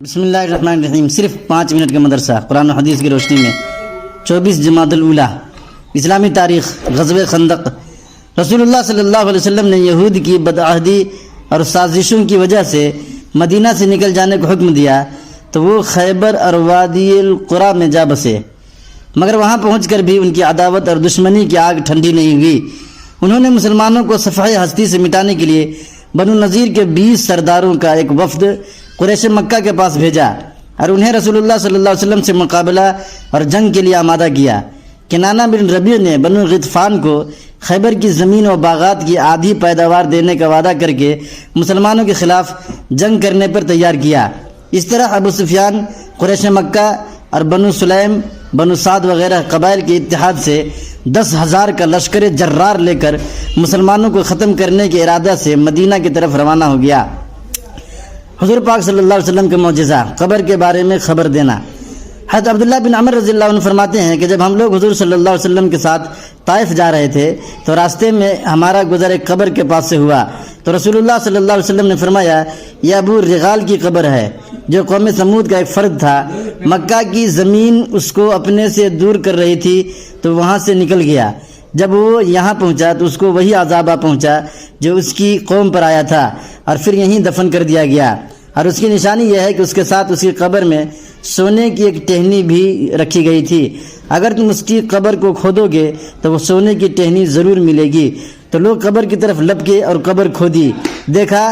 بسم اللہ الرحمن الرحیم۔ صرف 5 منٹ کا مدرسہ قرآن و حدیث کی روشنی میں 24 جمادی الاولیٰ اسلامی تاریخ غزوہ خندق۔ رسول اللہ صلی اللہ علیہ وسلم نے یہود کی بدعہدی اور سازشوں کی وجہ سے مدینہ سے نکل جانے کو حکم دیا تو وہ خیبر اور وادی القریٰ میں جا بسے، مگر وہاں پہنچ کر بھی ان کی عداوت اور دشمنی کی آگ ٹھنڈی نہیں ہوئی۔ انہوں نے مسلمانوں کو صفحہ ہستی سے مٹانے کے لیے بنو نذیر کے 20 سرداروں کا ایک وفد قریش مکہ کے پاس بھیجا اور انہیں رسول اللہ صلی اللہ علیہ وسلم سے مقابلہ اور جنگ کے لیے آمادہ کیا۔ کنانہ بن ربیع نے بنو غطفان کو خیبر کی زمین و باغات کی آدھی پیداوار دینے کا وعدہ کر کے مسلمانوں کے خلاف جنگ کرنے پر تیار کیا۔ اس طرح ابو سفیان قریش مکہ اور بنو سلیم، بنو سعد وغیرہ قبائل کے اتحاد سے 10,000 کا لشکر جرار لے کر مسلمانوں کو ختم کرنے کے ارادہ سے مدینہ کی طرف روانہ ہو گیا۔ حضور پاک صلی اللہ علیہ وسلم کے معجزہ قبر کے بارے میں خبر دینا۔ حضرت عبداللہ بن عمر رضی اللہ عنہ فرماتے ہیں کہ جب ہم لوگ حضور صلی اللہ علیہ وسلم کے ساتھ طائف جا رہے تھے تو راستے میں ہمارا گزر ایک قبر کے پاس سے ہوا تو رسول اللہ صلی اللہ علیہ وسلم نے فرمایا، یہ ابو رغال کی قبر ہے جو قوم سمود کا ایک فرد تھا۔ مکہ کی زمین اس کو اپنے سے دور کر رہی تھی تو وہاں سے نکل گیا۔ جب وہ یہاں پہنچا تو اس کو وہی عذاب آ پہنچا جو اس کی قوم پر آیا تھا اور پھر یہیں دفن کر دیا گیا، اور اس کی نشانی یہ ہے کہ اس کے ساتھ اس کی قبر میں سونے کی ایک ٹہنی بھی رکھی گئی تھی۔ اگر تم اس کی قبر کو کھودو گے تو وہ سونے کی ٹہنی ضرور ملے گی۔ تو لوگ قبر کی طرف لپکے اور قبر کھودی، دیکھا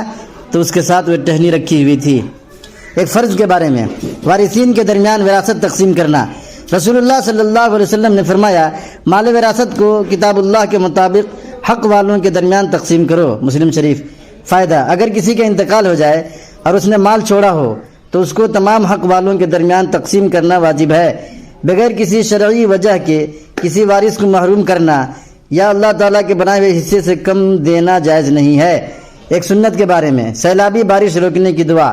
تو اس کے ساتھ وہ ٹہنی رکھی ہوئی تھی۔ ایک فرض کے بارے میں وارثین کے درمیان وراثت تقسیم کرنا۔ رسول اللہ صلی اللہ علیہ وسلم نے فرمایا، مال وراثت کو کتاب اللہ کے مطابق حق والوں کے درمیان تقسیم کرو۔ مسلم شریف۔ فائدہ، اگر کسی کا انتقال ہو جائے اور اس نے مال چھوڑا ہو تو اس کو تمام حق والوں کے درمیان تقسیم کرنا واجب ہے، بغیر کسی شرعی وجہ کے کسی وارث کو محروم کرنا یا اللہ تعالیٰ کے بنائے ہوئے حصے سے کم دینا جائز نہیں ہے۔ ایک سنت کے بارے میں سیلابی بارش روکنے کی دعا۔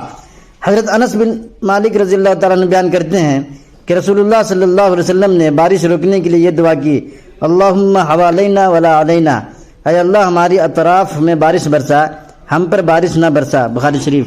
حضرت انس بن مالک رضی اللہ تعالیٰ عنہ بیان کرتے ہیں کہ رسول اللہ صلی اللہ علیہ وسلم نے بارش روکنے کے لیے یہ دعا کی، اللہم حوالینا ولا علینا، اے اللہ ہماری اطراف میں بارش برسا، ہم پر بارش نہ برسا۔ بخاری شریف۔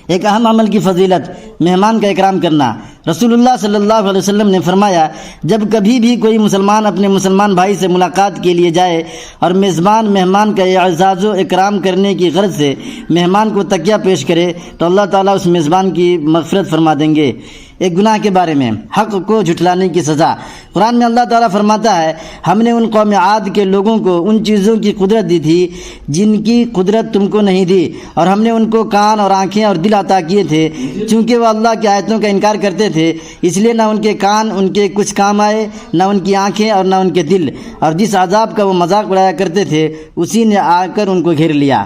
ایک اہم عمل کی فضیلت، مہمان کا اکرام کرنا۔ رسول اللہ صلی اللہ علیہ وسلم نے فرمایا، جب کبھی بھی کوئی مسلمان اپنے مسلمان بھائی سے ملاقات کے لیے جائے اور میزبان مہمان کا اعزاز و اکرام کرنے کی غرض سے مہمان کو تکیہ پیش کرے تو اللہ تعالیٰ اس میزبان کی مغفرت فرما دیں گے۔ ایک گناہ کے بارے میں حق کو جھٹلانے کی سزا۔ قرآن میں اللہ تعالیٰ فرماتا ہے، ہم نے ان قوم عاد کے لوگوں کو ان چیزوں کی قدرت دی تھی جن کی قدرت تم کو نہیں دی، اور ہم نے ان کو کان اور آنکھیں اور دل عطا کیے تھے، چونکہ وہ اللہ کی آیتوں کا انکار کرتے تھے، اس لیے نہ ان کے کان ان کے کچھ کام آئے، نہ ان کی آنکھیں اور نہ ان کے دل، اور جس عذاب کا وہ مذاق اڑایا کرتے تھے اسی نے آ کر ان کو گھیر لیا۔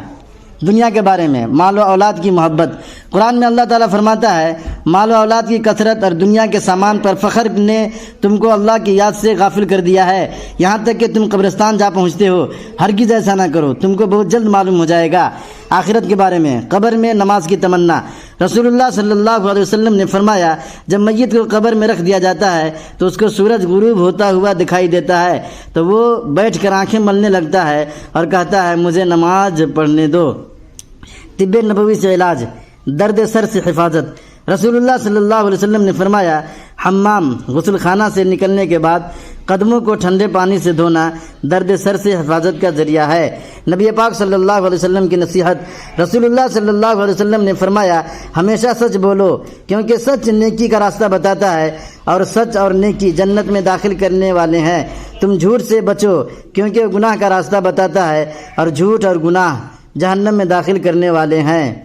دنیا کے بارے میں مال و اولاد کی محبت۔ قرآن میں اللہ تعالیٰ فرماتا ہے، مال و اولاد کی کثرت اور دنیا کے سامان پر فخر نے تم کو اللہ کی یاد سے غافل کر دیا ہے، یہاں تک کہ تم قبرستان جا پہنچتے ہو۔ ہرگز ایسا نہ کرو، تم کو بہت جلد معلوم ہو جائے گا۔ آخرت کے بارے میں قبر میں نماز کی تمنا۔ رسول اللہ صلی اللہ علیہ وسلم نے فرمایا، جب میت کو قبر میں رکھ دیا جاتا ہے تو اس کو سورج غروب ہوتا ہوا دکھائی دیتا ہے تو وہ بیٹھ کر آنکھیں ملنے لگتا ہے اور کہتا ہے، مجھے نماز پڑھنے دو۔ طب نبوی سے علاج، درد سر سے حفاظت۔ رسول اللہ صلی اللہ علیہ وسلم نے فرمایا، حمام غسل خانہ سے نکلنے کے بعد قدموں کو ٹھنڈے پانی سے دھونا درد سر سے حفاظت کا ذریعہ ہے۔ نبی پاک صلی اللہ علیہ وسلم کی نصیحت۔ رسول اللہ صلی اللہ علیہ وسلم نے فرمایا، ہمیشہ سچ بولو کیونکہ سچ نیکی کا راستہ بتاتا ہے اور سچ اور نیکی جنت میں داخل کرنے والے ہیں۔ تم جھوٹ سے بچو کیونکہ گناہ کا راستہ بتاتا ہے اور جھوٹ اور گناہ جہنم میں داخل کرنے والے ہیں۔